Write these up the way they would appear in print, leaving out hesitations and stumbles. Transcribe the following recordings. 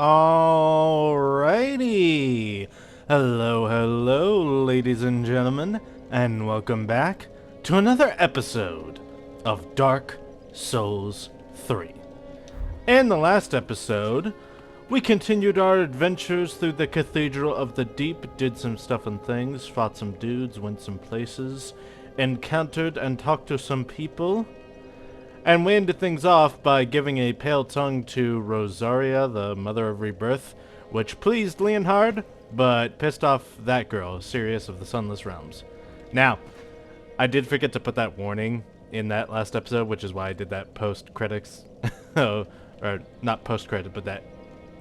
Alrighty. Hello, ladies and gentlemen, and welcome back to another episode of Dark Souls 3. In the last episode, we continued our adventures through the Cathedral of the Deep, did some stuff and things, fought some dudes, went some places, encountered and talked to some people. And we ended things off by giving a pale tongue to Rosaria, the Mother of Rebirth, which pleased Leonhard, but pissed off that girl, Sirius of the Sunless Realms. Now, I did forget to put that warning in that last episode, which is why I did that post-credits, or not post-credit, but that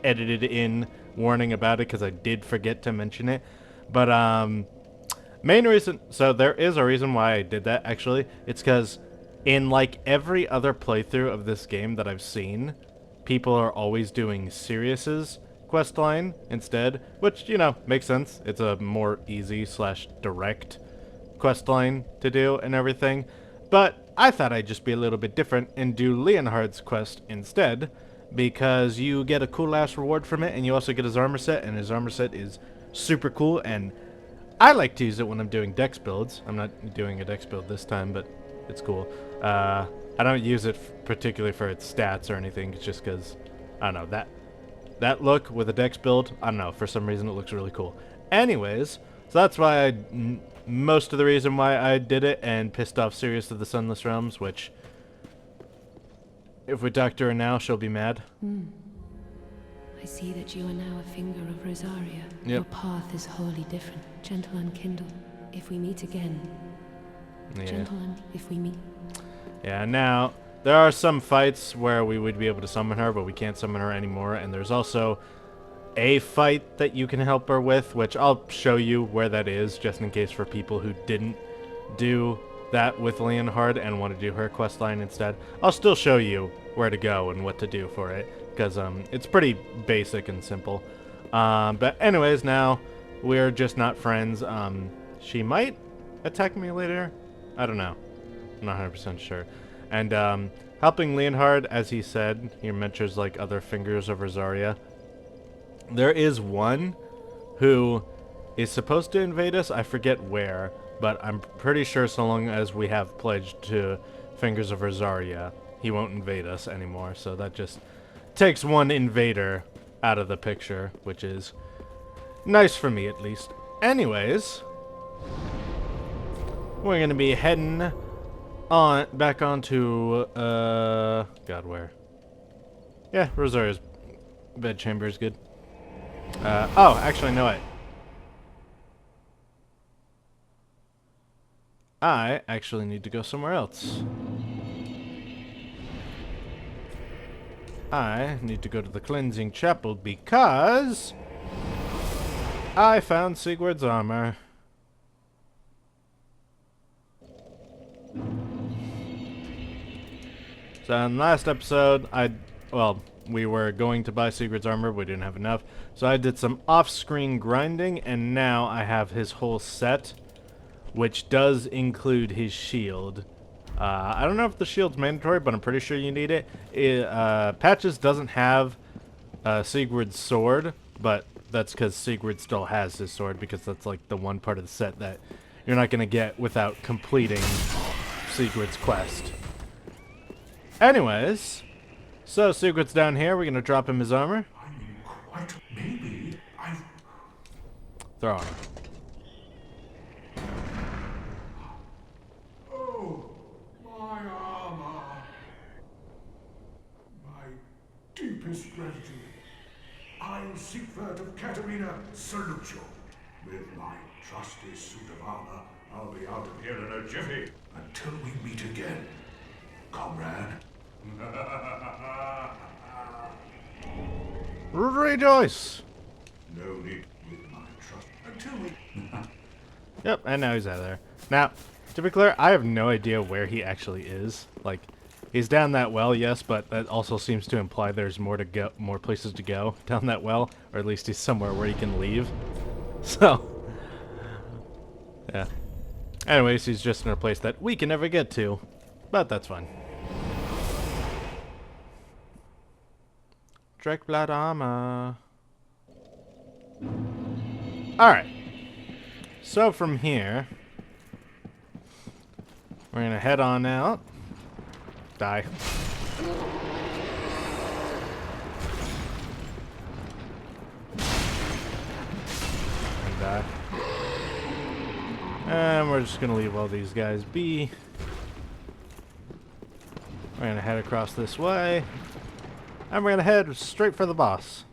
edited-in warning about it, because I did forget to mention it. But, main reason, so there is a reason why I did that, actually. It's because in, like, every other playthrough of this game that I've seen, people are always doing Sirius's questline instead, which, you know, makes sense. It's a more easy/direct questline to do and everything. But I thought I'd just be a little bit different and do Leonhard's quest instead, because you get a cool-ass reward from it, and you also get his armor set, and his armor set is super cool, and I like to use it when I'm doing dex builds. I'm not doing a dex build this time, but it's cool. I don't use it particularly for its stats or anything. It's just because, I don't know, that look with a dex build, I don't know, for some reason it looks really cool. Anyways, so that's why most of the reason why I did it and pissed off Sirius of the Sunless Realms, which, if we talk to her now, she'll be mad. I see that you are now a finger of Rosaria. Yep. Your path is wholly different. Gentle and kindle. If we meet again. Yeah. Gentle and if we meet. Yeah, now, there are some fights where we would be able to summon her, but we can't summon her anymore, and there's also a fight that you can help her with, which I'll show you where that is, just in case for people who didn't do that with Leonhard and want to do her questline instead. I'll still show you where to go and what to do for it, because it's pretty basic and simple. But anyways, now, we're just not friends. She might attack me later? I don't know. I'm not 100% sure. And helping Leonhard, as he said, he mentions like other fingers of Rosaria. There is one who is supposed to invade us. I forget where, but I'm pretty sure so long as we have pledged to Fingers of Rosaria, he won't invade us anymore. So that just takes one invader out of the picture, which is nice for me at least. Anyways, we're going to be heading back onto, God, where? Yeah, Rosaria's bedchamber is good. Oh, actually, no, I actually need to go somewhere else. I need to go to the cleansing chapel because I found Sigurd's armor. So in the last episode, we were going to buy Sigurd's armor, we didn't have enough. So I did some off-screen grinding, and now I have his whole set, which does include his shield. I don't know if the shield's mandatory, but I'm pretty sure you need it. Patches doesn't have Sigurd's sword, but that's because Sigurd still has his sword, because that's like the one part of the set that you're not going to get without completing Sigurd's quest. Anyways, so Sigurd's down here. We're gonna drop him his armor. I mean, quite maybe I've... Throw him. Oh, my armor. My deepest gratitude. I'll Siegfried of Katarina salute you. With my trusty suit of armor, I'll be out of here in a jiffy. Until we meet again, comrade. Rejoice! No need with my trust until we... Yep, and now he's out of there. Now, to be clear, I have no idea where he actually is. Like, he's down that well, yes, but that also seems to imply there's more places to go down that well, or at least he's somewhere where he can leave. So, yeah. Anyways, he's just in a place that we can never get to, but that's fine. Drakeblood armor. Alright. So from here, we're gonna head on out. Die. And die. And we're just gonna leave all these guys be. We're gonna head across this way. And we're gonna head straight for the boss.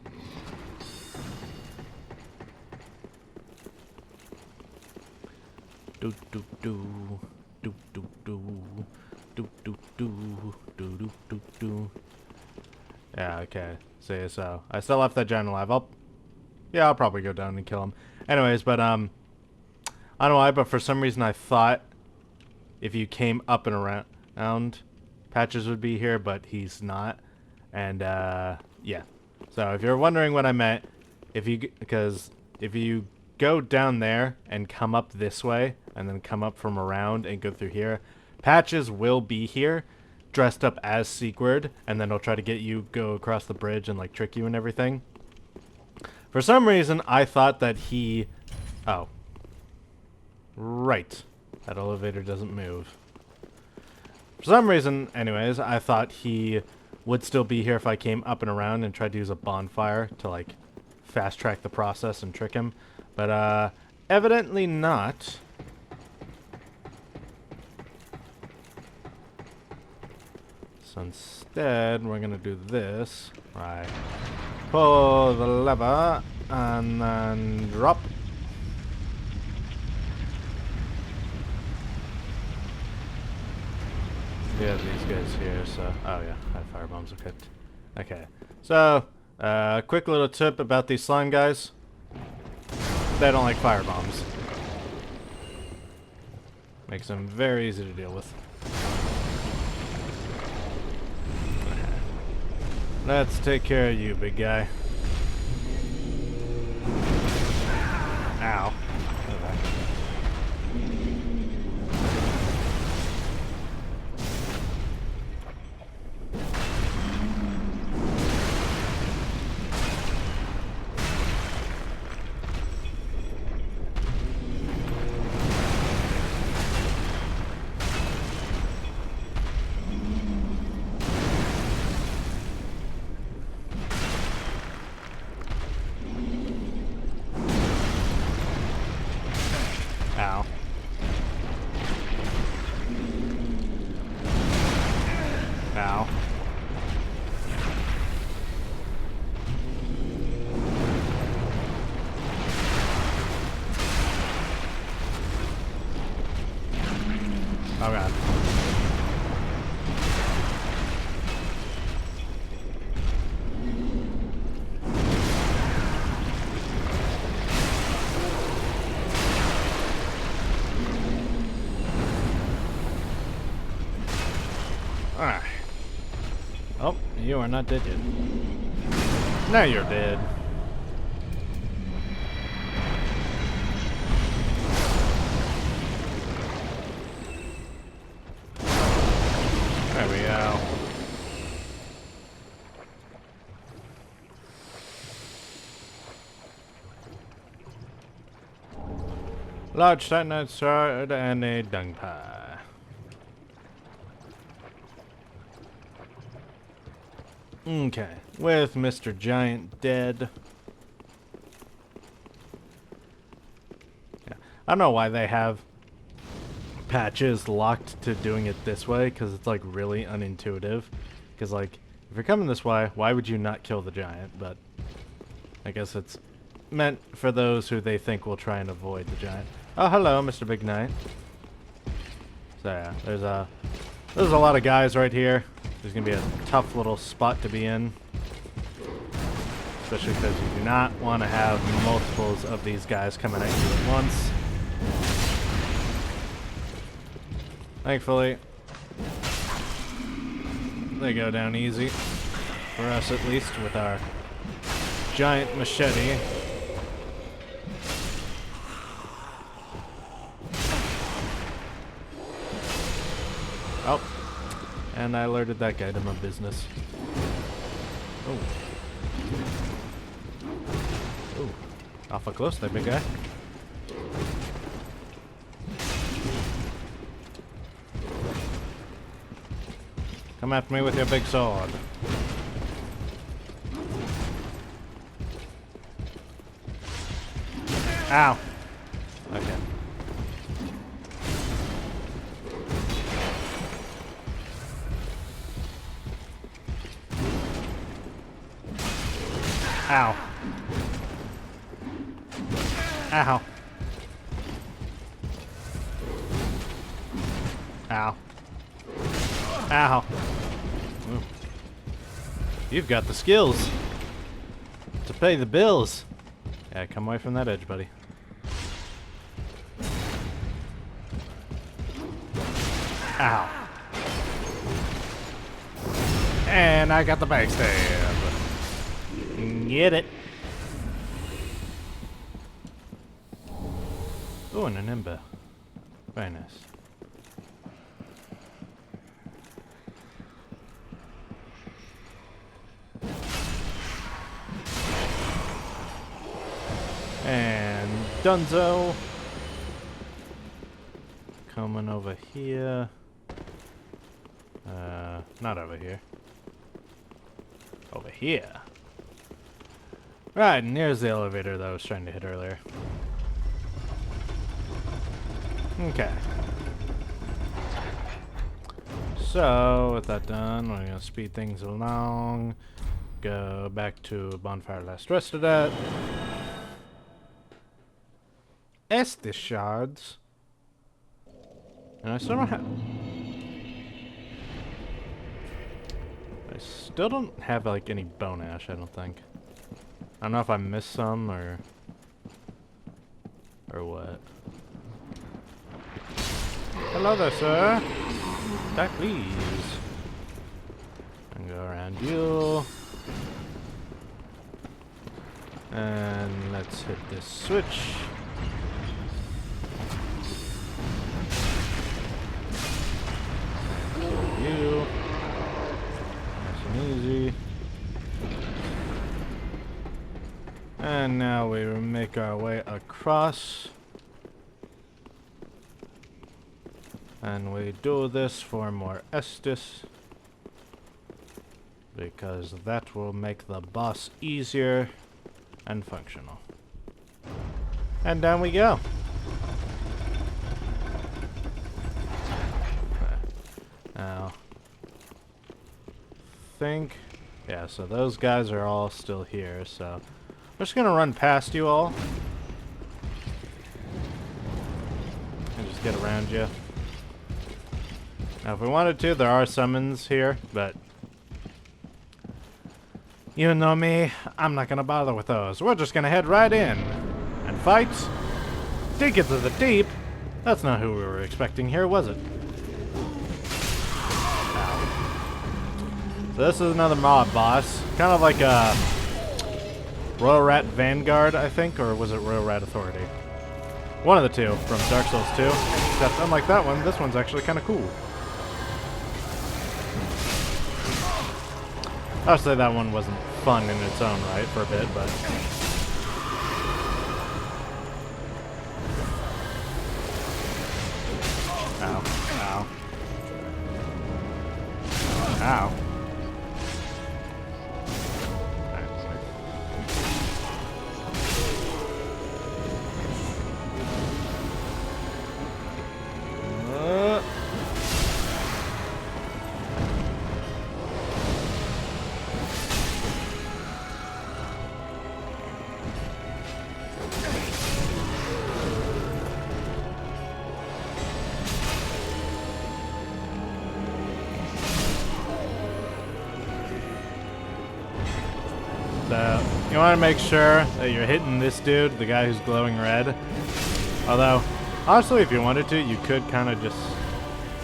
Do do do do do do do do do do do do do. Yeah, okay. See, so I still left that giant alive. I'll probably go down and kill him. Anyways, but I don't know why, but for some reason I thought if you came up and around, Patches would be here, but he's not. And yeah. So if you're wondering what I meant, because if you go down there and come up this way, and then come up from around and go through here, Patches will be here, dressed up as Sequard, and then he'll try to get you go across the bridge and like trick you and everything. For some reason, I thought that he... Oh. Right. That elevator doesn't move. For some reason, anyways, I thought he would still be here if I came up and around and tried to use a bonfire to like fast track the process and trick him. But evidently not. So instead, we're gonna do this. Right. Pull the lever and then drop. We have these guys here, so... Oh yeah, fire bombs are cooked. Okay. So, quick little tip about these slime guys. They don't like fire bombs. Makes them very easy to deal with. Let's take care of you, big guy. Ow. Ow. Ow. Oh god. Alright. Oh, you are not dead yet. Now you're dead. There we go. Large titanite sword and a dung pie. Okay, with Mr. Giant dead. Yeah. I don't know why they have Patches locked to doing it this way, because it's like really unintuitive. Because like, if you're coming this way, why would you not kill the giant? But I guess it's meant for those who they think will try and avoid the giant. Oh, hello, Mr. Big Knight. So yeah, there's a lot of guys right here. There's gonna be a tough little spot to be in, especially because you do not want to have multiples of these guys coming at you at once. Thankfully, they go down easy, for us at least, with our giant machete. Oh, and I alerted that guy to my business. Oh, Awful close there, big guy. Come at me with your big sword. Ow. Okay. Ow. Ow. Ow. Ow. Ooh. You've got the skills to pay the bills. Yeah, come away from that edge, buddy. Ow. And I got the backstab. Get it. Oh, and an ember. Very nice. And Dunzo. Coming over here. Not over here. Over here. Right, and here's the elevator that I was trying to hit earlier. Okay. So, with that done, we're gonna speed things along. Go back to Bonfire Last Rested at. Estus shards. And I still don't have... I still don't have, like, any bone ash, I don't think. I don't know if I missed some, or what. Hello there, sir. Back, please. And go around you. And let's hit this switch. You. Nice and easy. And now we make our way across. And we do this for more Estus, because that will make the boss easier and functional. And down we go. Now, yeah, so those guys are all still here, so I'm just gonna run past you all and just get around you. Now, if we wanted to, there are summons here, but you know me, I'm not gonna bother with those. We're just gonna head right in and fight Deacons of the Deep. That's not who we were expecting here, was it? So this is another mob boss, kind of like a Royal Rat Vanguard, I think, or was it Royal Rat Authority? One of the two from Dark Souls 2. Except unlike that one, this one's actually kind of cool. I'll say that one wasn't fun in its own right for a bit, but... Ow. Ow. Ow. You want to make sure that you're hitting this dude, the guy who's glowing red. Although, honestly, if you wanted to, you could kind of just...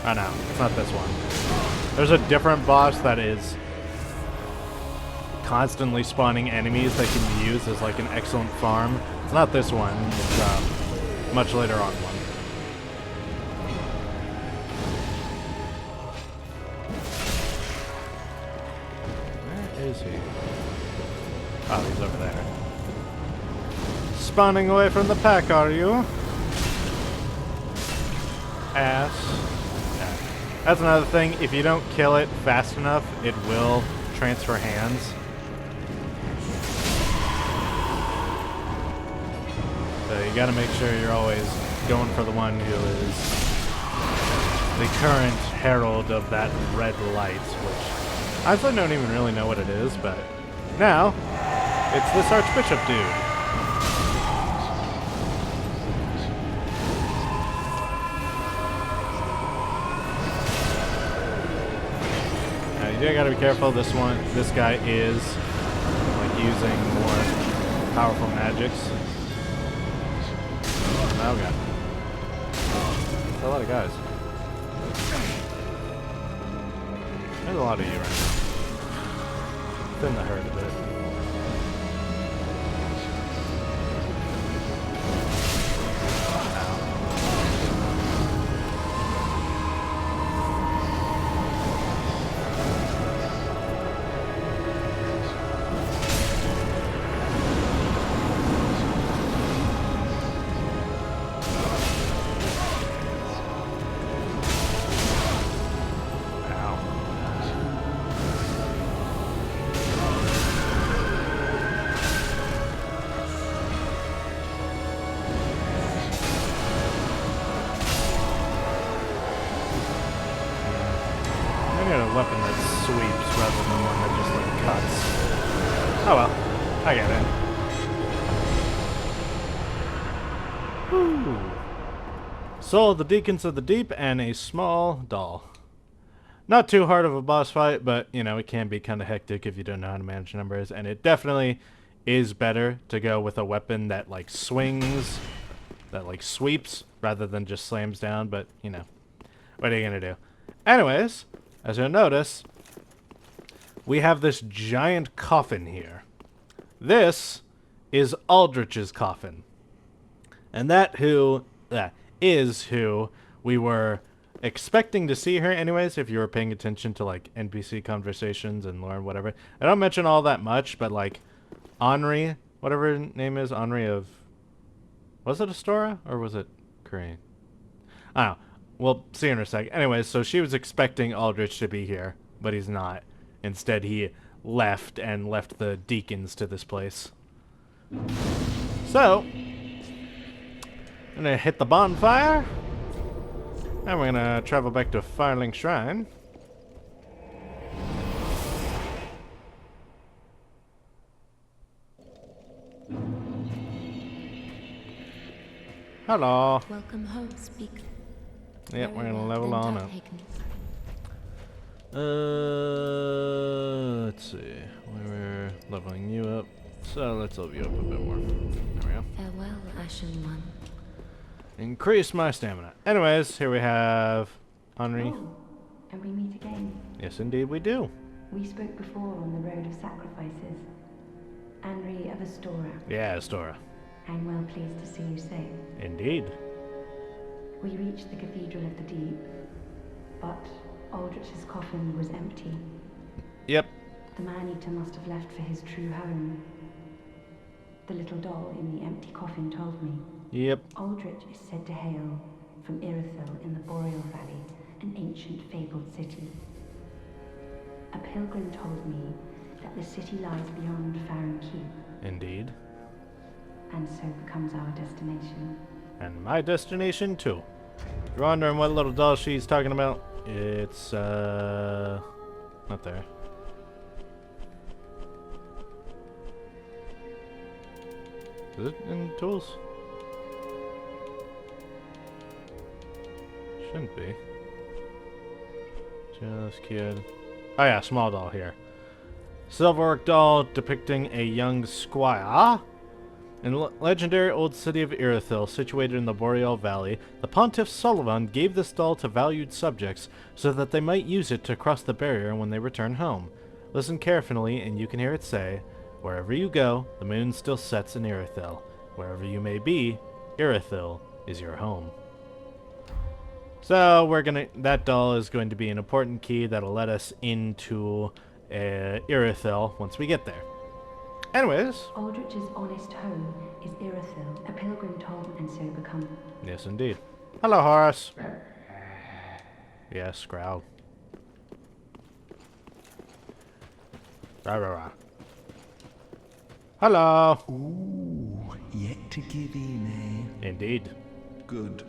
Oh no, it's not this one. There's a different boss that is constantly spawning enemies that can be used as like an excellent farm. It's not this one. It's much later on one. Where is he? Oh, he's over there. spawning away from the pack, are you? Ass. Yeah. That's another thing. If you don't kill it fast enough, it will transfer hands. So you gotta make sure you're always going for the one who is the current herald of that red light, which I actually don't even really know what it is, but now it's this Archbishop dude. Now you gotta be careful. This guy is like using more powerful magics. Oh god. There's a lot of guys. There's a lot of you right now. Thin the herd a bit. Weapon that sweeps rather than one that just like cuts. Oh well, I get it. Whew. Soul of the Deacons of the Deep and a small doll. Not too hard of a boss fight, but you know, it can be kind of hectic if you don't know how to manage numbers, and it definitely is better to go with a weapon that like swings, that like sweeps, rather than just slams down, but you know, what are you gonna do? Anyways, as you'll notice, we have this giant coffin here. This is Aldrich's coffin. And that is who we were expecting to see her anyways, if you were paying attention to like NPC conversations and lore and whatever. I don't mention all that much, but like Henri, whatever her name is, Henri of... Was it Astora or was it Korean? I don't know. We'll see in a sec. Anyways, so she was expecting Aldrich to be here, but he's not. Instead, he left and left the Deacons to this place. So, I'm gonna hit the bonfire, and we're gonna travel back to Firelink Shrine. Hello. Welcome home, speaker. Yep, we're gonna level on up. Let's see. We were leveling you up, so let's level you up a bit more. There we go. Farewell, Ashen One. Increase my stamina. Anyways, here we have Henri. Oh, and we meet again. Yes, indeed we do. We spoke before on the road of sacrifices. Henri of Astora. Yeah, Astora. I'm well pleased to see you safe. Indeed. We reached the Cathedral of the Deep, but Aldrich's coffin was empty. Yep. The man-eater must have left for his true home. The little doll in the empty coffin told me. Yep. Aldrich is said to hail from Irithyll in the Boreal Valley, an ancient fabled city. A pilgrim told me that the city lies beyond Farron Keep. Indeed. And so becomes our destination. And my destination too. If you're wondering what little doll she's talking about, it's not there. Is it in tools? Shouldn't be. Just kid. Oh yeah, small doll here. Silverwork doll depicting a young squire. In the legendary old city of Irithyll, situated in the Boreal Valley, the Pontiff Sullivan gave this doll to valued subjects so that they might use it to cross the barrier when they return home. Listen carefully and you can hear it say, "Wherever you go, the moon still sets in Irithyll. Wherever you may be, Irithyll is your home." So that doll is going to be an important key that'll let us into Irithyll once we get there. Anyways. Aldrich's honest home is Irithyll. A pilgrim told me, and so become. Yes, indeed. Hello, Horace. Yes, growl. Rah, rah, rah. Hello. Ooh, yet to give in, Indeed. Good.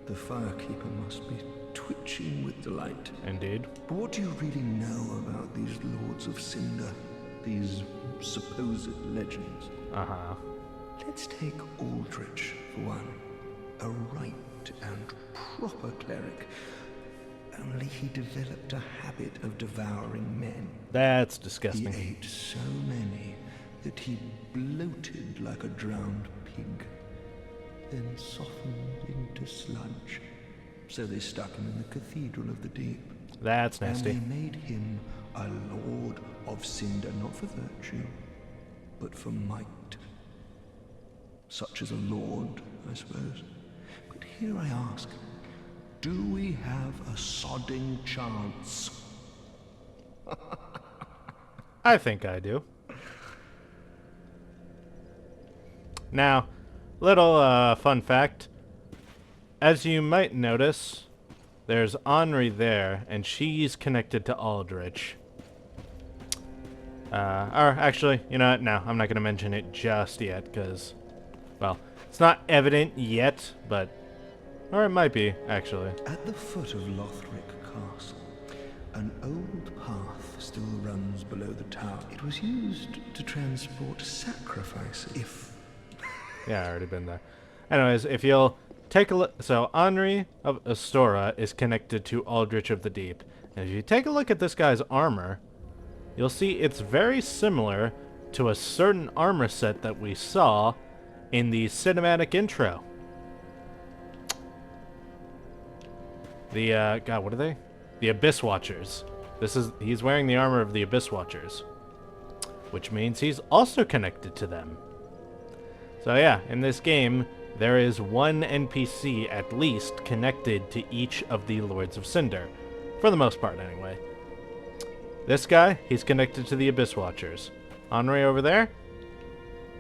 The firekeeper must be twitching with delight. Indeed. But what do you really know about these Lords of Cinder? These supposed legends? Uh-huh. Let's take Aldrich, for one. A right and proper cleric. Only he developed a habit of devouring men. That's He disgusting. ate so many that he bloated like a drowned pig, then softened into sludge. So they stuck him in the Cathedral of the Deep. That's nasty. And they made him a Lord of Cinder, not for virtue, but for might. Such as a lord, I suppose. But here I ask, do we have a sodding chance? I think I do. Now, little fun fact. As you might notice, there's Henri there, and she's connected to Aldrich. Or actually, you know what? No, I'm not going to mention it just yet, because, well, it's not evident yet, but, or it might be, actually. At the foot of Lothric Castle, an old path still runs below the tower. It was used to transport sacrifices, if... Yeah, I already been there. Anyways, if you'll take a look, so Henri of Astora is connected to Aldrich of the Deep. And if you take a look at this guy's armor, you'll see it's very similar to a certain armor set that we saw in the cinematic intro. The, God, what are they? The Abyss Watchers. He's wearing the armor of the Abyss Watchers. Which means he's also connected to them. So yeah, in this game, there is one NPC at least connected to each of the Lords of Cinder. For the most part, anyway. This guy, he's connected to the Abyss Watchers. Henri over there,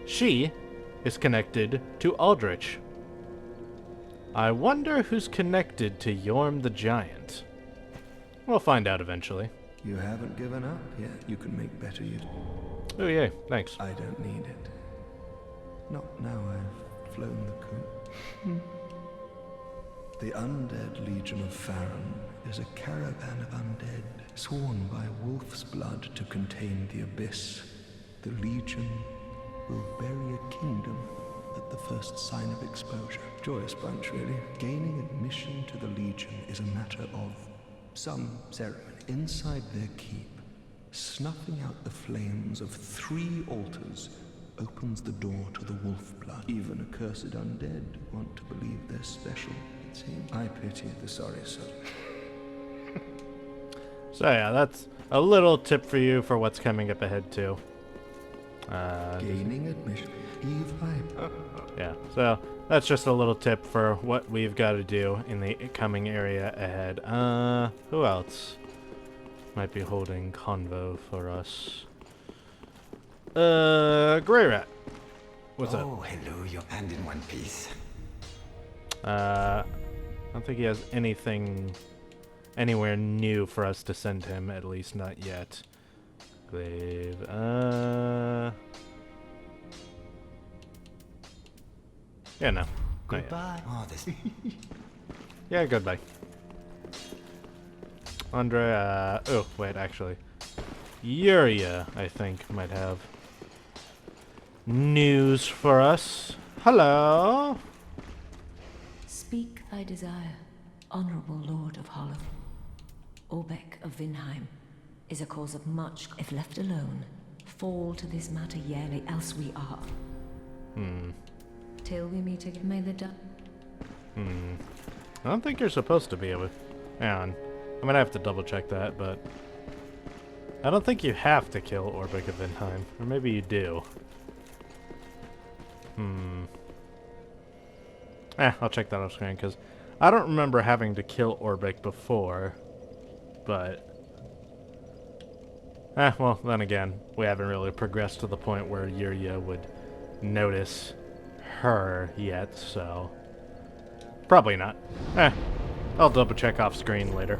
she is connected to Aldrich. I wonder who's connected to Yorm the Giant. We'll find out eventually. You haven't given up yet. You can make better use. Oh yay, thanks. I don't need it. Not now I've flown the coop. The Undead Legion of Farron is a caravan of undead, sworn by wolf's blood to contain the abyss. The Legion will bury a kingdom at the first sign of exposure. Joyous bunch, really. Gaining admission to the Legion is a matter of some ceremony. Inside their keep, snuffing out the flames of 3 altars opens the door to the wolf blood. Even accursed undead want to believe they're special, it seems. I pity the sorry soul. So yeah, that's a little tip for you for what's coming up ahead too. Gaining admission. Eve vibe. Yeah, so that's just a little tip for what we've got to do in the coming area ahead. Who else might be holding convo for us? Grey Rat. What's up? Oh, hello, your hand in one piece. I don't think he has anything anywhere new for us to send him, at least not yet. Glaive, yeah, no. Not yet. Goodbye. Oh, this. Yeah, goodbye. Andre, oh, wait, actually. Yuria, I think, might have news for us. Hello? Speak thy desire, honorable Lord of Hollow. Orbeck of Vinheim is a cause of much, if left alone, fall to this matter yearly, else we are. Till we meet again, may the I don't think you're supposed to be able. Hang on. I'm gonna have to double check that, but I don't think you have to kill Orbeck of Vinheim. Or maybe you do. I'll check that off screen, because I don't remember having to kill Orbeck before. But Well, then again, we haven't really progressed to the point where Yuria would notice her yet, so... Probably not. I'll double check off screen later.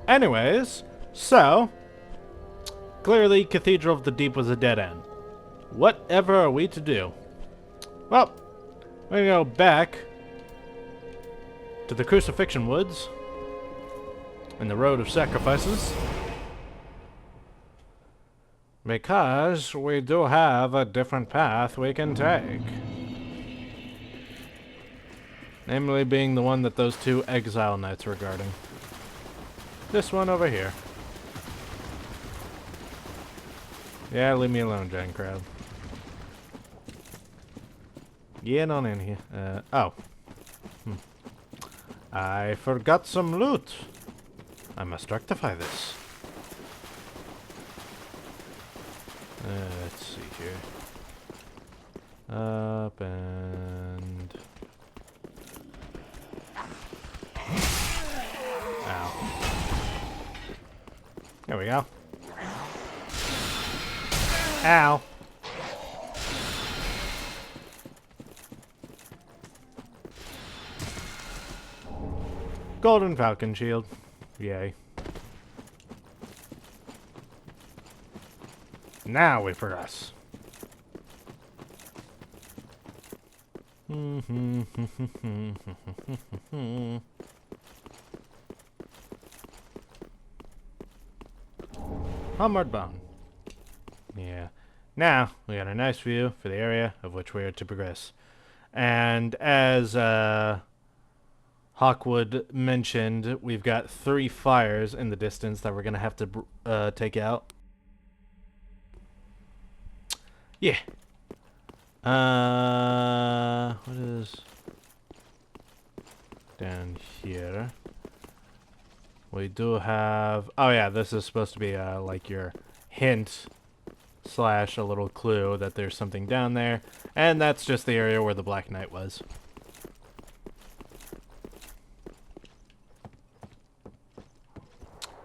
Anyways, so... Clearly, Cathedral of the Deep was a dead end. Whatever are we to do? Well, we're gonna go back to the Crucifixion Woods and the Road of Sacrifices, because we do have a different path we can take. Namely being the one that those two exile knights were guarding. This one over here. Yeah, leave me alone, Giant Crab. Get on in here. Oh. I forgot some loot. I must rectify this. Let's see here. Up and... Ow. There we go. Ow. Golden Falcon Shield. Yay. Now we progress. Homeward bound. Yeah. Now, we got a nice view for the area of which we are to progress. And as Hawkwood mentioned, we've got 3 fires in the distance that we're going to have to take out. Yeah. What is down here? We do have... Oh yeah, this is supposed to be like your hint / a little clue that there's something down there. And that's just the area where the Black Knight was.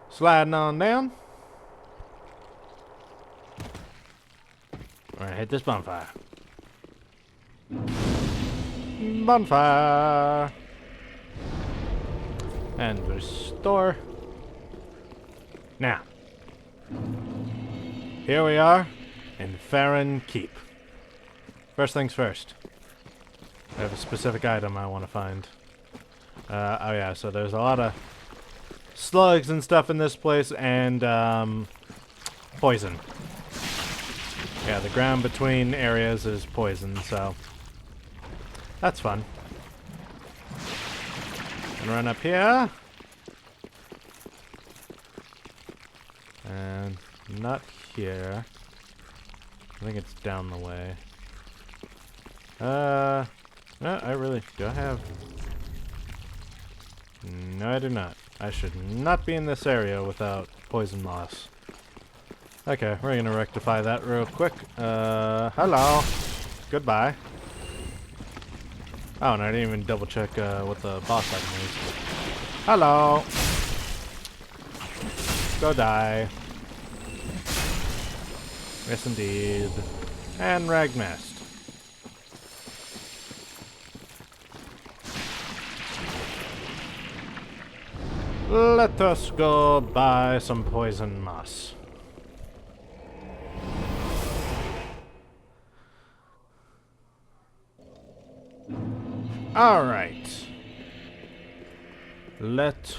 Sliding on down. We're gonna hit this bonfire. Bonfire! And restore. Now. Here we are in Farron Keep. First things first. I have a specific item I want to find. Oh yeah, so there's a lot of slugs and stuff in this place, and poison. Yeah, the ground between areas is poison, so that's fun. And run up here. And not here. I think it's down the way. No, I really... Do I have... No, I do not. I should not be in this area without poison moss. Okay, we're gonna rectify that real quick. Hello. Goodbye. Oh, and I didn't even double check what the boss item is. Hello. Go die. Yes, indeed. And Ragnest. Let us go buy some poison moss. Alright. Let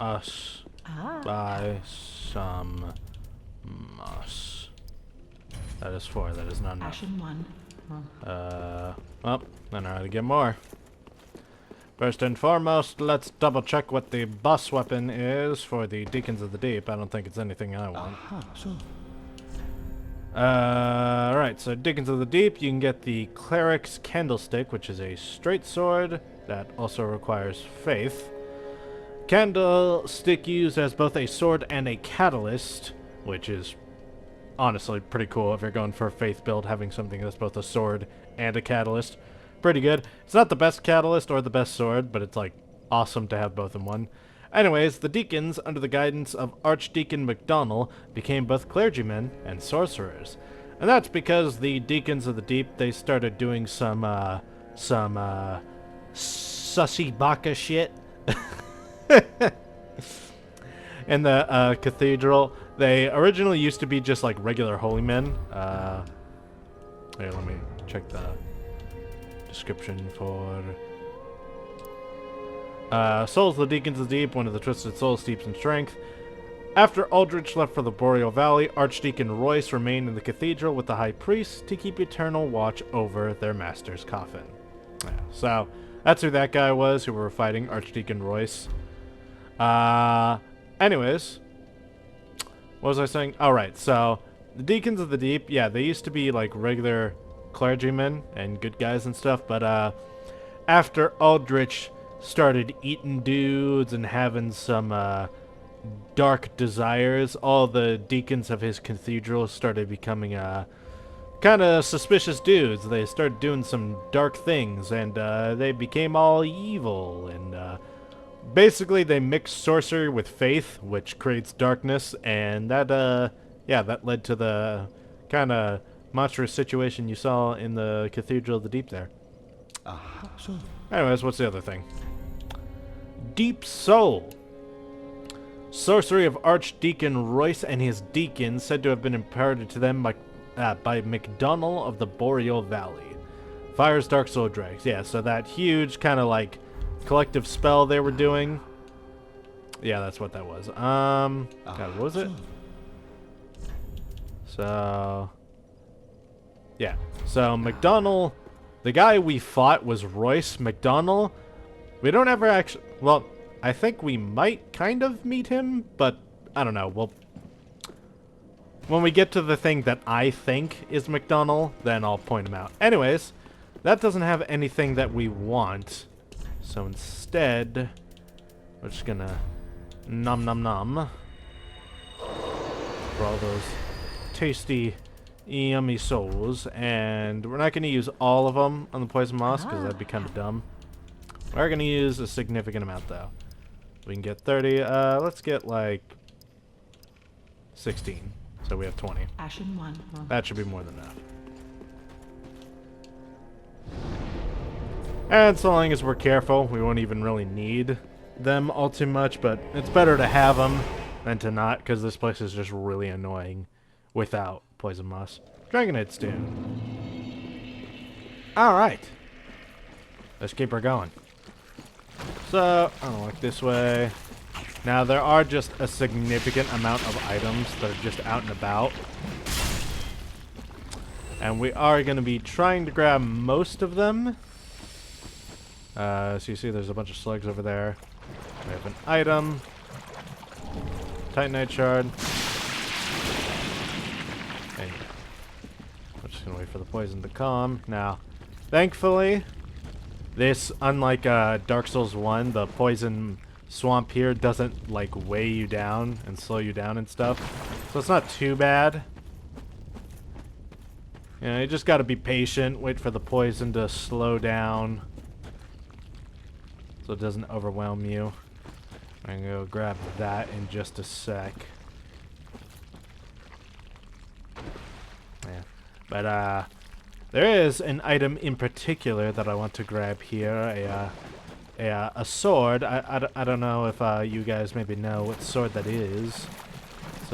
us buy some moss. That is 4, that is not enough. Ashen 1. Well, I know how to get more. First and foremost, let's double check what the boss weapon is for the Deacons of the Deep. I don't think it's anything I want. Alright, so Deacons of the Deep, you can get the Cleric's Candlestick, which is a straight sword that also requires faith. Candlestick used as both a sword and a catalyst, which is honestly pretty cool if you're going for a faith build, having something that's both a sword and a catalyst. Pretty good. It's not the best catalyst or the best sword, but it's like awesome to have both in one. Anyways, the Deacons, under the guidance of Archdeacon MacDonald, became both clergymen and sorcerers. And that's because the Deacons of the Deep, they started doing some sussy baka shit. In the cathedral. They originally used to be just like regular holy men. Here, let me check the description for... Souls of the Deacons of the Deep, one of the twisted souls steeps in strength. After Aldrich left for the Boreal Valley, Archdeacon Royce remained in the cathedral with the High Priest to keep eternal watch over their master's coffin. Yeah, so, that's who that guy was who we were fighting, Archdeacon Royce. Anyways, what was I saying? Oh, right, so, the Deacons of the Deep, yeah, they used to be, like, regular clergymen and good guys and stuff, but, after Aldrich started eating dudes and having some, dark desires, all the deacons of his cathedral started becoming, kind of suspicious dudes. They started doing some dark things, and, they became all evil, and, basically they mixed sorcery with faith, which creates darkness, and that, yeah, that led to the kind of monstrous situation you saw in the Cathedral of the Deep there. So, Anyways, what's the other thing? Deep Soul. Sorcery of Archdeacon Royce and his deacons, said to have been imparted to them by MacDonald of the Boreal Valley. Fires Dark Soul Dregs. Yeah, so that huge kind of like collective spell they were doing. Yeah, that's what that was. God, what was it? So, yeah. So MacDonald, the guy we fought was Royce. MacDonald, we don't ever actually, well, I think we might kind of meet him, but I don't know. Well, when we get to the thing that I think is MacDonald, then I'll point him out. Anyways, that doesn't have anything that we want. So instead, we're just gonna nom nom nom for all those tasty, yummy souls. And we're not gonna use all of them on the poison moss because that'd be kind of dumb. We're gonna use a significant amount though. We can get 30. Let's get like 16. So we have 20. Ashen one. That should be more than enough. And so long as we're careful, we won't even really need them all too much, but it's better to have them than to not, because this place is just really annoying without poison moss. Dragonite stew. Alright. Let's keep her going. So, I'll walk this way. Now, there are just a significant amount of items that are just out and about. And we are going to be trying to grab most of them. So you see there's a bunch of slugs over there. We have an item. Titanite shard. And I'm just going to wait for the poison to calm. Now, thankfully, this, unlike Dark Souls 1, the poison swamp here doesn't, like, weigh you down and slow you down and stuff. So it's not too bad. You know, you just gotta be patient, wait for the poison to slow down so it doesn't overwhelm you. I'm gonna go grab that in just a sec. Yeah. But, there is an item in particular that I want to grab here, a sword. I don't know if you guys maybe know what sword that is. It's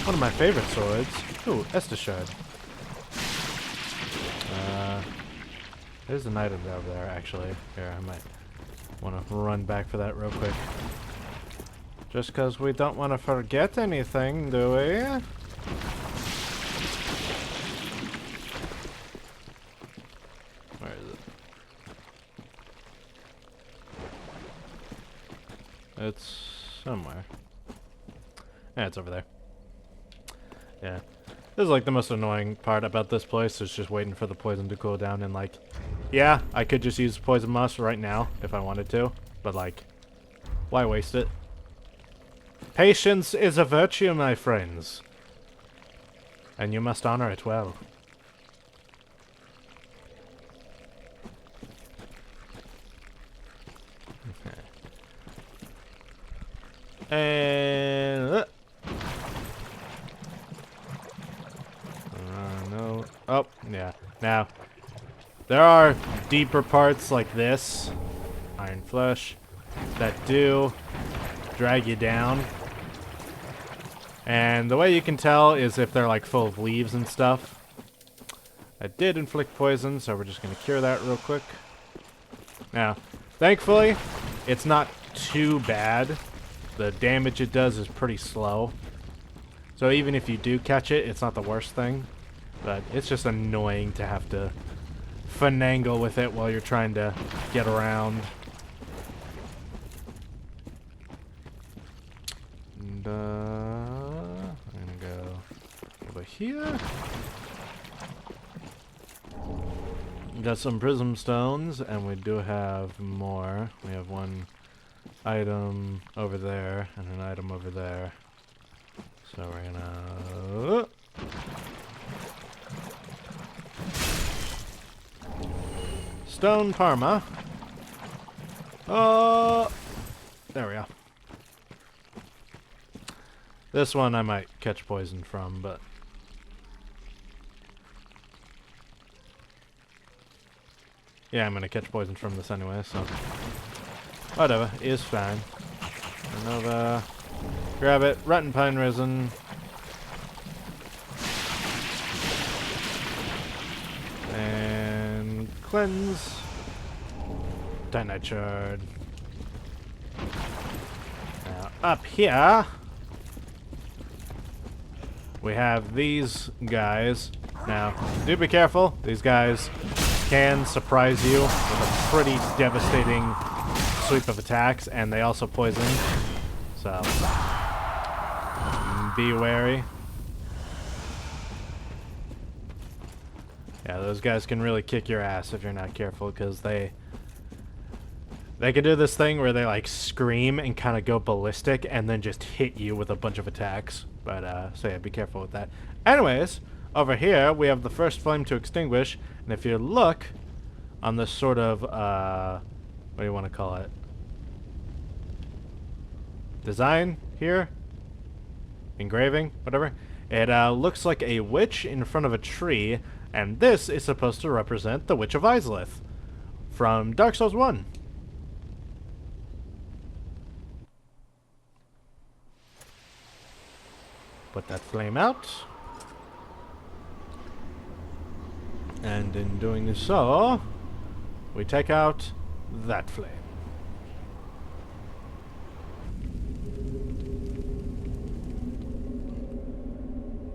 one of my favorite swords. Ooh, Estus shard. There's an item over there, actually. Here, I might want to run back for that real quick. Just because we don't want to forget anything, do we? Where is it? It's somewhere. Yeah, it's over there. Yeah. This is like the most annoying part about this place, is just waiting for the poison to cool down and like, yeah, I could just use poison moss right now if I wanted to, but like, why waste it? Patience is a virtue, my friends. And you must honor it well. And... no. Oh, yeah. Now, there are deeper parts like this, Iron Flesh, that do drag you down. And the way you can tell is if they're like full of leaves and stuff. I did inflict poison, so we're just going to cure that real quick. Now, thankfully, it's not too bad. The damage it does is pretty slow. So even if you do catch it, it's not the worst thing. But it's just annoying to have to finagle with it while you're trying to get around. And, I'm gonna go over here. Got some prism stones, and we do have more. We have one item over there, and an item over there. So we're gonna... Stone Parma. Oh! There we go. This one I might catch poison from, but... yeah, I'm gonna catch poison from this anyway, so... whatever, is fine. Nova. Grab it. Rotten Pine Resin. And... cleanse. Titanite Shard. Now, up here... we have these guys. Now, do be careful. These guys can surprise you with a pretty devastating sweep of attacks, and they also poison. So, be wary. Yeah, those guys can really kick your ass if you're not careful, because they can do this thing where they like scream and kind of go ballistic and then just hit you with a bunch of attacks. But, so yeah, be careful with that. Anyways, over here, we have the first flame to extinguish. And if you look on this sort of, what do you want to call it? Design here? Engraving? Whatever. It looks like a witch in front of a tree. And this is supposed to represent the Witch of Izalith from Dark Souls 1. Put that flame out. And in doing so, we take out that flame.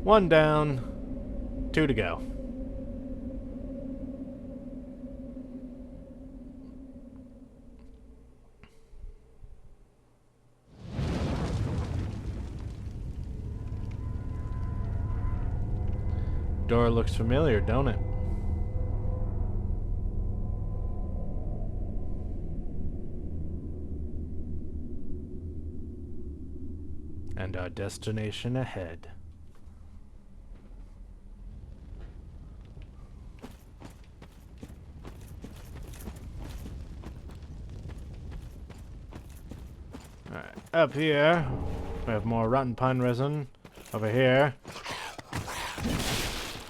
One down, 2 to go. Door looks familiar, don't it? And our destination ahead. Alright, up here, we have more rotten pine resin. Over here,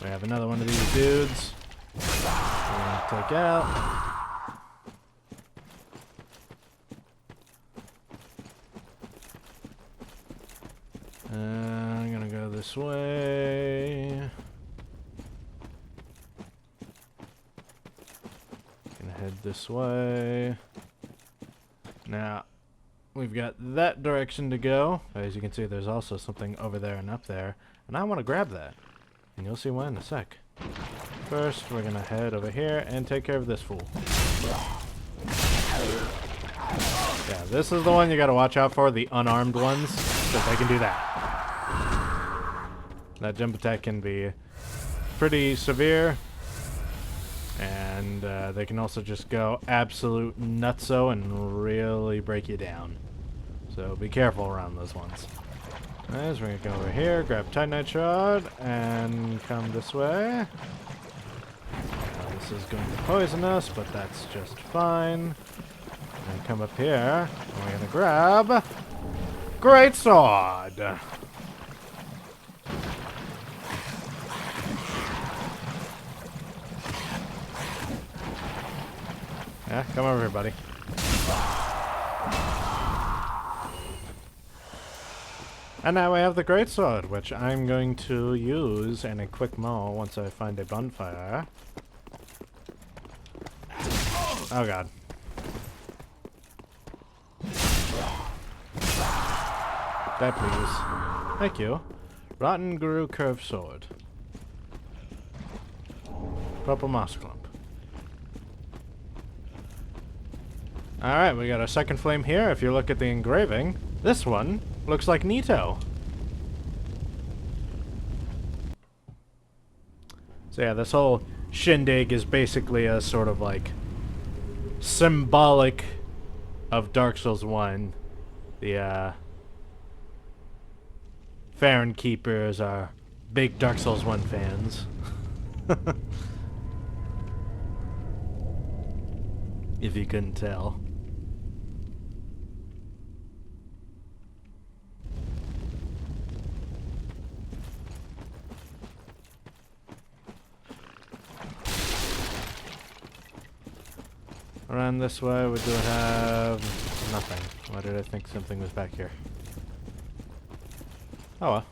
we have another one of these dudes. We're gonna take out. I'm gonna go this way. Gonna head this way. Now, we've got that direction to go. As you can see, there's also something over there and up there. And I want to grab that. And you'll see why in a sec. First, we're gonna head over here and take care of this fool. Yeah, this is the one you gotta watch out for, the unarmed ones, because they can do that. That jump attack can be pretty severe, and they can also just go absolute nutso and really break you down. So be careful around those ones. Anyways, we're gonna go over here, grab Titanite Shard, and come this way. This is going to poison us, but that's just fine. And come up here, and we're gonna grab Great sword! Yeah, come over here, buddy. And now we have the greatsword, which I'm going to use in a quick mo once I find a bonfire. Oh god. That please. Thank you. Rotten Guru Curved Sword. Purple Moss Clump. Alright, we got our second flame here. If you look at the engraving, this one looks like Nito. So yeah, this whole shindig is basically a sort of like symbolic of Dark Souls 1. The Farron Keepers are big Dark Souls 1 fans. If you couldn't tell. Around this way we do have nothing. Why did I think something was back here? Oh well.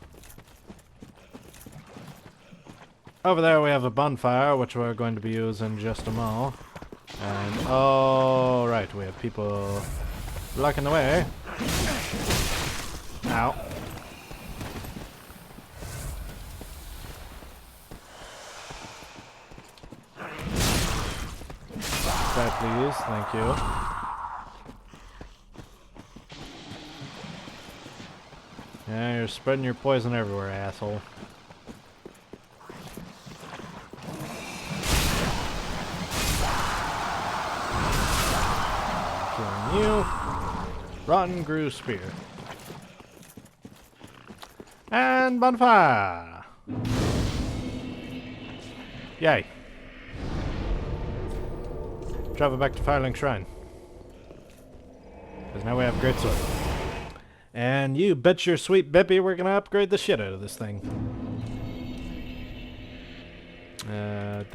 Over there we have a bonfire, which we're going to be using just a mo. And oh right, we have people blocking the way. Ow. That please, thank you. Yeah, you're spreading your poison everywhere, asshole. Killing you. Rotten Gru Spear. And bonfire! Yay. Travel back to Firelink Shrine. Because now we have Greatsword. And you bet your sweet Bippy we're gonna upgrade the shit out of this thing. There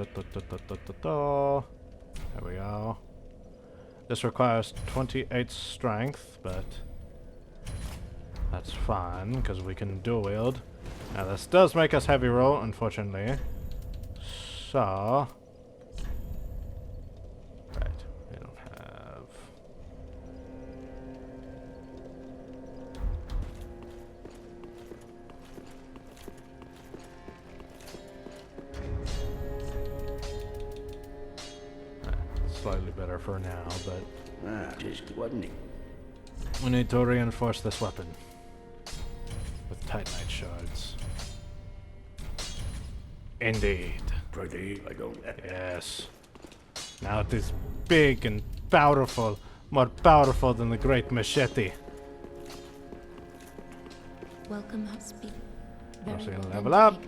we go. This requires 28 strength, but that's fine, because we can dual wield. Now this does make us heavy roll, unfortunately. So... Right, we don't have... Slightly better for now, but... Just wasn't it? We need to reinforce this weapon. With Titanite shards. Indeed. Pretty, I don't. Yes. Now it is big and powerful. More powerful than the great machete. Welcome, Husby. I'm just gonna level up.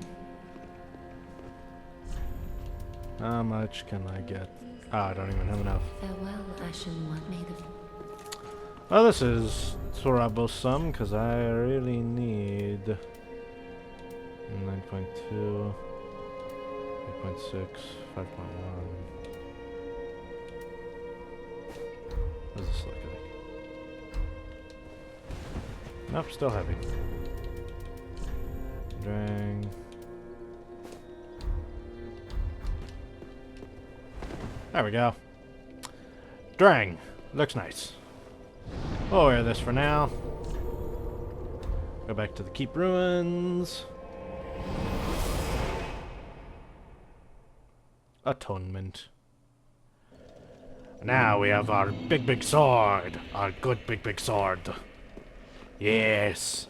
How much can I get? Oh, I don't even have enough. Farewell, Ashen One. May the Well, this is troublesome, because I really need 9.2, 8.6, 5.1. What does this look like? Nope, still heavy. Dang. There we go. Drang. Looks nice. We'll wear this for now. Go back to the Keep Ruins. Atonement. Now we have our big sword. Our good big sword. Yes.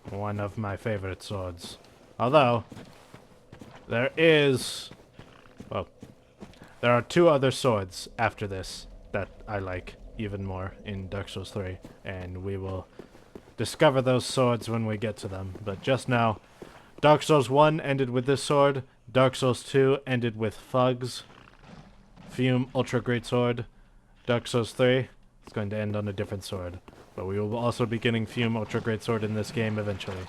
One of my favorite swords. Although, there is... Well, there are two other swords after this that I like even more in Dark Souls 3. And we will discover those swords when we get to them. But just now, Dark Souls 1 ended with this sword. Dark Souls 2 ended with Fug's Fume Ultra Great Sword. Dark Souls 3 it's going to end on a different sword. But we will also be getting Fume Ultra Great Sword in this game eventually.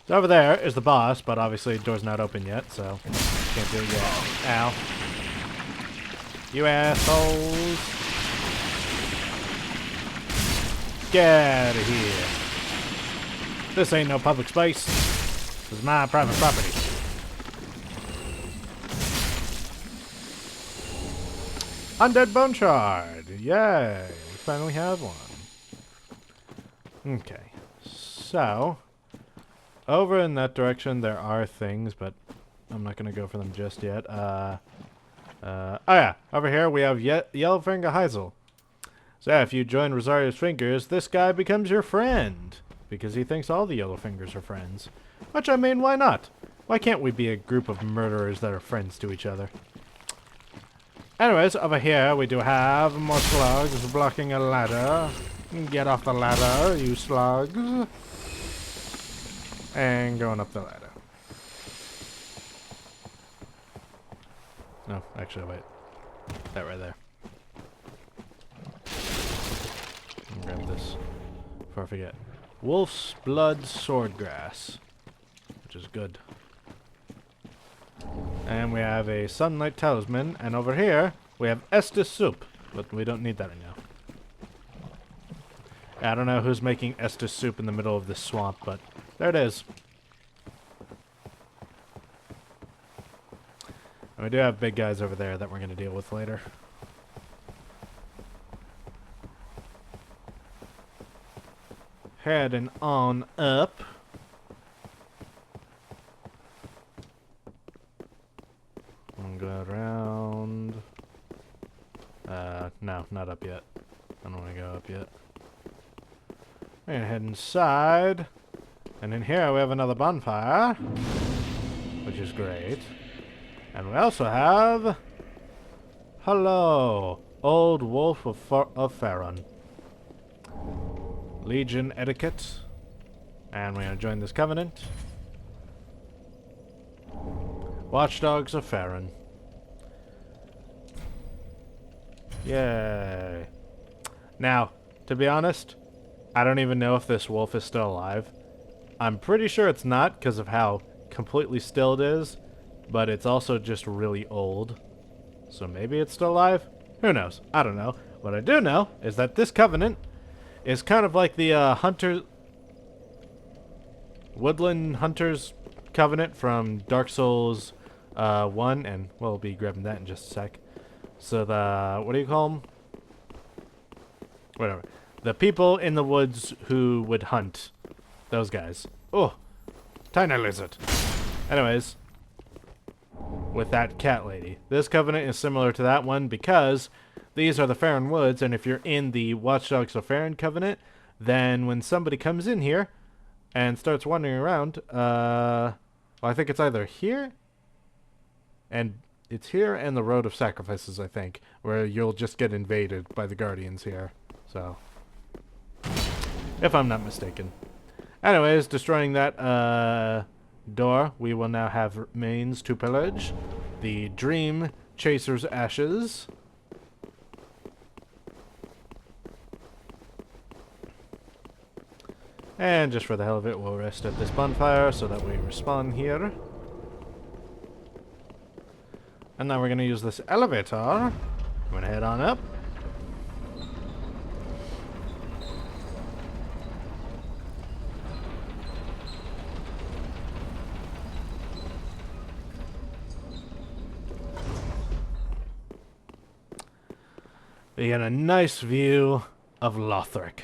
So over there is the boss, but obviously the door's not open yet, so can't do it yet. Ow. You assholes. Get out of here. This ain't no public space. This is my private property. Undead Bone Shard! Yay! We finally have one. Okay. So, over in that direction there are things, but I'm not going to go for them just yet. Oh yeah, over here we have Yellowfinger Heisel. So yeah, if you join Rosario's Fingers, this guy becomes your friend. Because he thinks all the Yellowfingers are friends. Which, I mean, why not? Why can't we be a group of murderers that are friends to each other? Anyways, over here we do have more slugs blocking a ladder. Get off the ladder, you slugs. And going up the ladder. No, actually, wait. That right there. Grab this before I forget. Wolf's Blood Swordgrass, which is good. And we have a Sunlight Talisman, and over here we have Estus Soup, but we don't need that right now. I don't know who's making Estus Soup in the middle of this swamp, but there it is. And we do have big guys over there that we're going to deal with later. Heading on up. And go around. No, not up yet. I don't want to go up yet. We're gonna head inside. And in here we have another bonfire. Which is great. And we also have... Hello, Old Wolf of Faron. Legion Etiquette. And we're going to join this covenant. Watchdogs of Faron. Yay. Now, to be honest, I don't even know if this wolf is still alive. I'm pretty sure it's not because of how completely still it is, but it's also just really old. So maybe it's still alive? Who knows? I don't know. What I do know is that this covenant is kind of like the Woodland Hunters Covenant from Dark Souls 1, and we'll be grabbing that in just a sec. So what do you call them? Whatever. The people in the woods who would hunt. Those guys. Oh, tiny lizard. Anyways, with that cat lady. This covenant is similar to that one because these are the Faron Woods, and if you're in the Watchdogs of Faron Covenant, then when somebody comes in here and starts wandering around, well, I think it's either here, and it's here and the Road of Sacrifices, I think, where you'll just get invaded by the Guardians here. So, if I'm not mistaken. Anyways, destroying that door, we will now have remains to pillage. The Dream Chaser's Ashes. And just for the hell of it, we'll rest at this bonfire so that we respawn here. And now we're going to use this elevator. I'm going to head on up. We get a nice view of Lothric.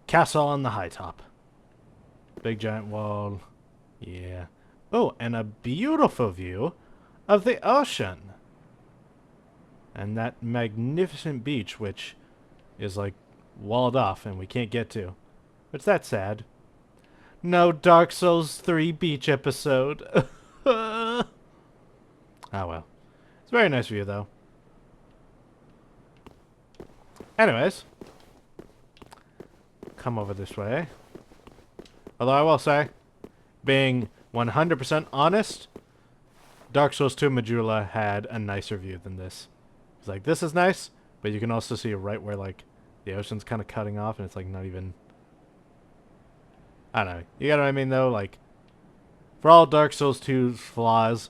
Castle on the high top. Big giant wall. Yeah. Oh, and a beautiful view of the ocean. And that magnificent beach, which is like walled off and we can't get to. But that's sad. No Dark Souls 3 beach episode. Oh well. It's a very nice view though. Anyways. Come over this way. Although I will say, being 100% honest, Dark Souls 2 Majula had a nicer view than this. It's like, this is nice, but But you can also see right where, like, the ocean's kind of cutting off, and it's, like, not even... I don't know. You get what I mean, though? Like, for all Dark Souls 2's flaws,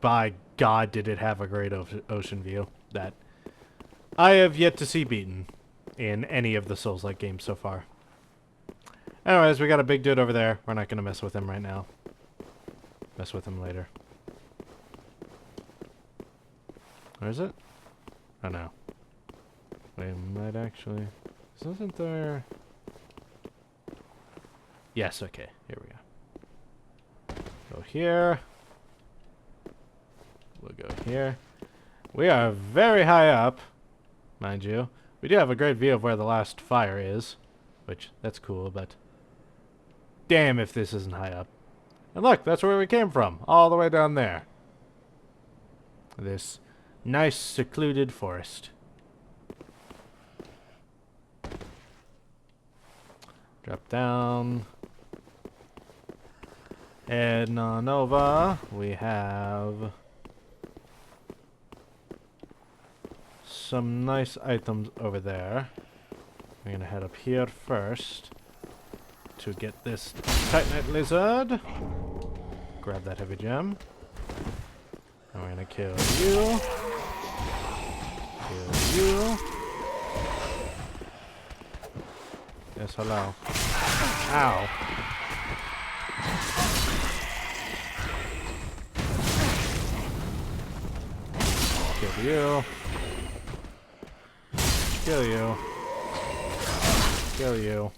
by God did it have a great ocean view that I have yet to see beaten in any of the Souls-like games so far. Anyways, we got a big dude over there. We're not going to mess with him right now. Mess with him later. Where is it? Oh, no. Wait, might actually... Isn't there... Yes, okay. Here we go. Go here. We'll go here. We are very high up, mind you. We do have a great view of where the last fire is, which, that's cool, but... Damn if this isn't high up. And look, that's where we came from, all the way down there. This nice, secluded forest. Drop down. Heading on over, we have some nice items over there. We're gonna head up here first to get this Titanite lizard. Grab that heavy gem. And we're gonna kill you. Kill you. Yes, hello. Ow. Kill you. Kill you. Kill you.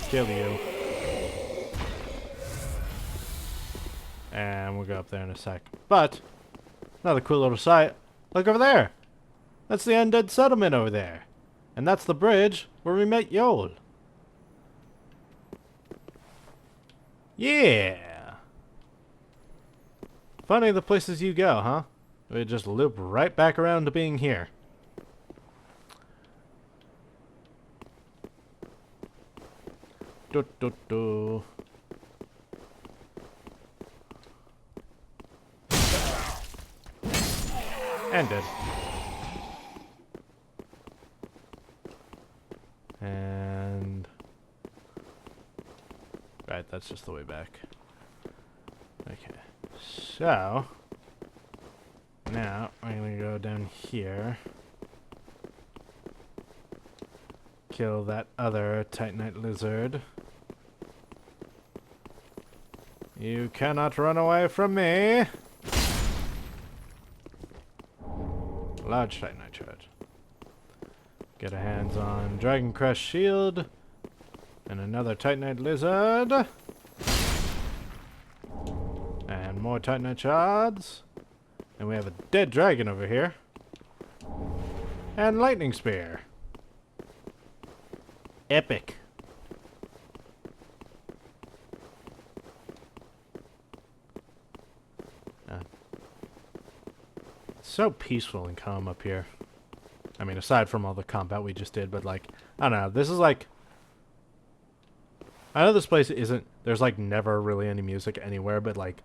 Kill you. And we'll go up there in a sec. But, another cool little sight. Look over there. That's the undead settlement over there. And that's the bridge where we met Yol. Yeah. Funny the places you go, huh? We just loop right back around to being here. Do do do. Ended. And right, that's just the way back. Okay. So now I'm gonna go down here. Kill that other Titanite lizard. You cannot run away from me. Large Titanite charge. Get our hands on Dragon Crush Shield. And another Titanite lizard. And more Titanite shards. And we have a dead dragon over here. And Lightning Spear. Epic. It's so peaceful and calm up here. I mean, aside from all the combat we just did, but like, I don't know, this is like... I know this place isn't... There's like never really any music anywhere, but like...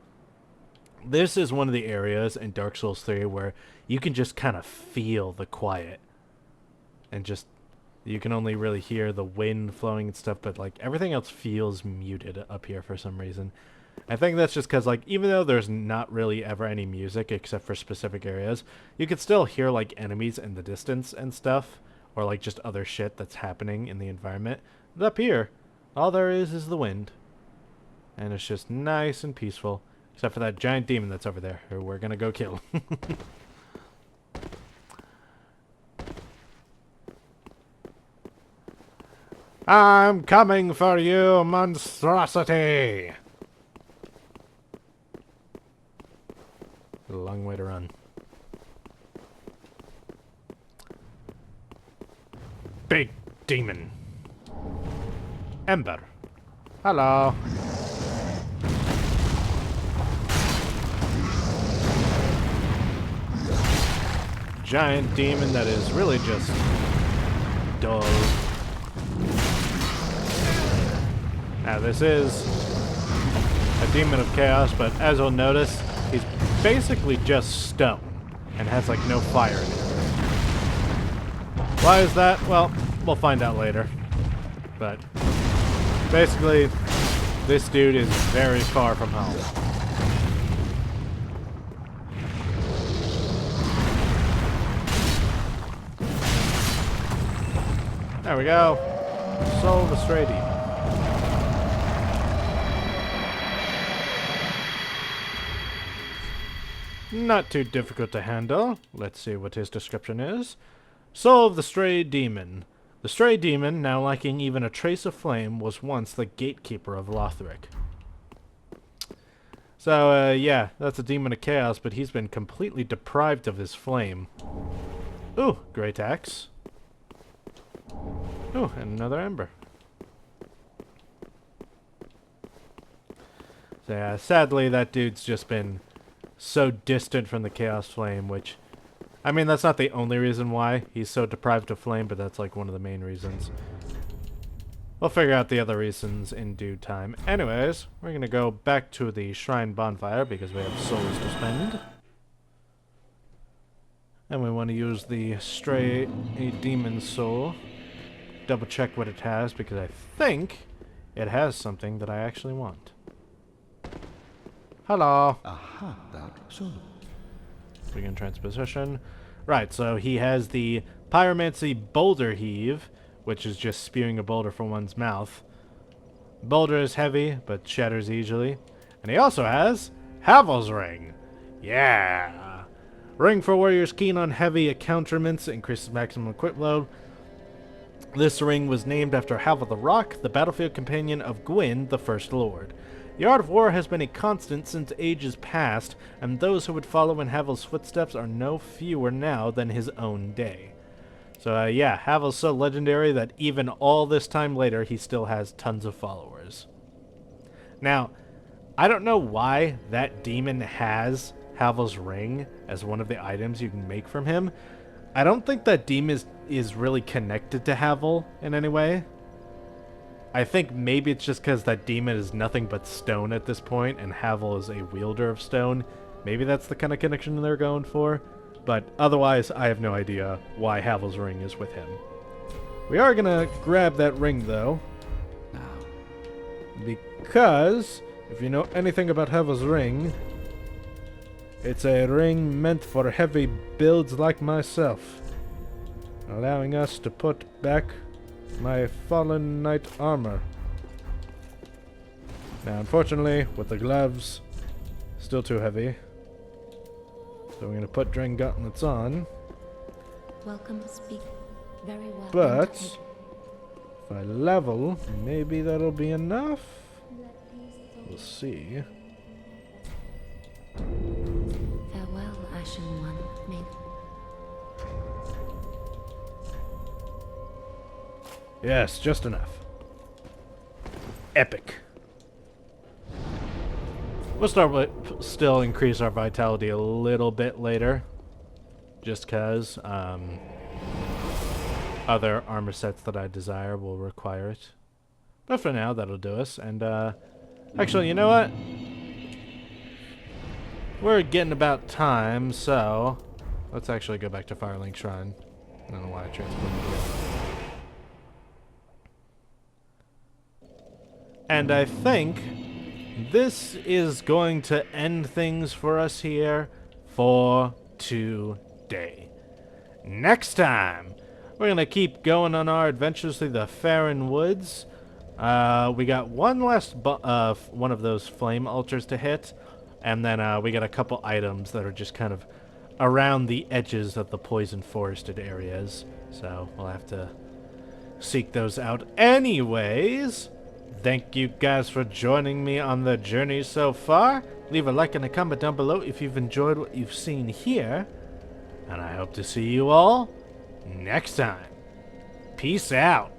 This is one of the areas in Dark Souls 3 where you can just kind of feel the quiet. And just... You can only really hear the wind flowing and stuff, but like everything else feels muted up here for some reason. I think that's just because like even though there's not really ever any music except for specific areas, you can still hear like enemies in the distance and stuff, or like just other shit that's happening in the environment. But up here, all there is the wind. And it's just nice and peaceful, except for that giant demon that's over there, who we're gonna go kill. I'm coming for you, monstrosity! A long way to run. Big demon. Ember. Hello. Giant demon that is really just dull. Now this is a demon of chaos, but as you'll notice, he's basically just stone. and has like no fire in it. Why is that? Well, we'll find out later. But basically, this dude is very far from home. There we go. Soul of the Stray Demon. Not too difficult to handle. Let's see what his description is. Soul of the Stray Demon. The Stray Demon, now lacking even a trace of flame, was once the gatekeeper of Lothric. So, yeah, that's a demon of chaos, but he's been completely deprived of his flame. Ooh, great axe. Ooh, and another ember. So, yeah, sadly, that dude's just been so distant from the Chaos Flame, which, I mean, that's not the only reason why he's so deprived of flame, but that's like one of the main reasons. We'll figure out the other reasons in due time. Anyways, we're gonna go back to the shrine bonfire because we have souls to spend. And we want to use the Stray Demon Soul. Double check what it has because I think it has something that I actually want. Hello. Aha, that so. Begin transposition. Right, so he has the Pyromancy Boulder Heave, which is just spewing a boulder from one's mouth. Boulder is heavy, but shatters easily. And he also has Havel's Ring. Yeah! Ring for warriors keen on heavy accoutrements, increases maximum equip load. This ring was named after Havel the Rock, the battlefield companion of Gwyn, the First Lord. The art of war has been a constant since ages past, and those who would follow in Havel's footsteps are no fewer now than his own day. So, yeah, Havel's so legendary that even all this time later, he still has tons of followers. Now, I don't know why that demon has Havel's Ring as one of the items you can make from him. I don't think that demon is really connected to Havel in any way. I think maybe it's just because that demon is nothing but stone at this point, and Havel is a wielder of stone. Maybe that's the kind of connection they're going for. But otherwise, I have no idea why Havel's Ring is with him. We are going to grab that ring, though. Because, if you know anything about Havel's Ring, it's a ring meant for heavy builds like myself, allowing us to put back my fallen knight armor. Now, unfortunately, with the gloves, still too heavy. So we're going to put Drain Gauntlets on. Welcome, speak. Very well. But if I level, maybe that'll be enough. We'll see. Farewell, Ashen One. May Yes, just enough. Epic. We'll start with still increase our vitality a little bit later. Just because other armor sets that I desire will require it. But for now, that'll do us. And actually, you know what? We're getting about time, so let's actually go back to Firelink Shrine. I don't know why I transported it. And I think this is going to end things for us here for today. Next time, we're going to keep going on our adventures through the Farron Woods. We got one last one of those flame altars to hit, and then we got a couple items that are just kind of around the edges of the poison forested areas. So we'll have to seek those out anyways. Thank you guys for joining me on the journey so far. Leave a like and a comment down below if you've enjoyed what you've seen here. And I hope to see you all next time. Peace out.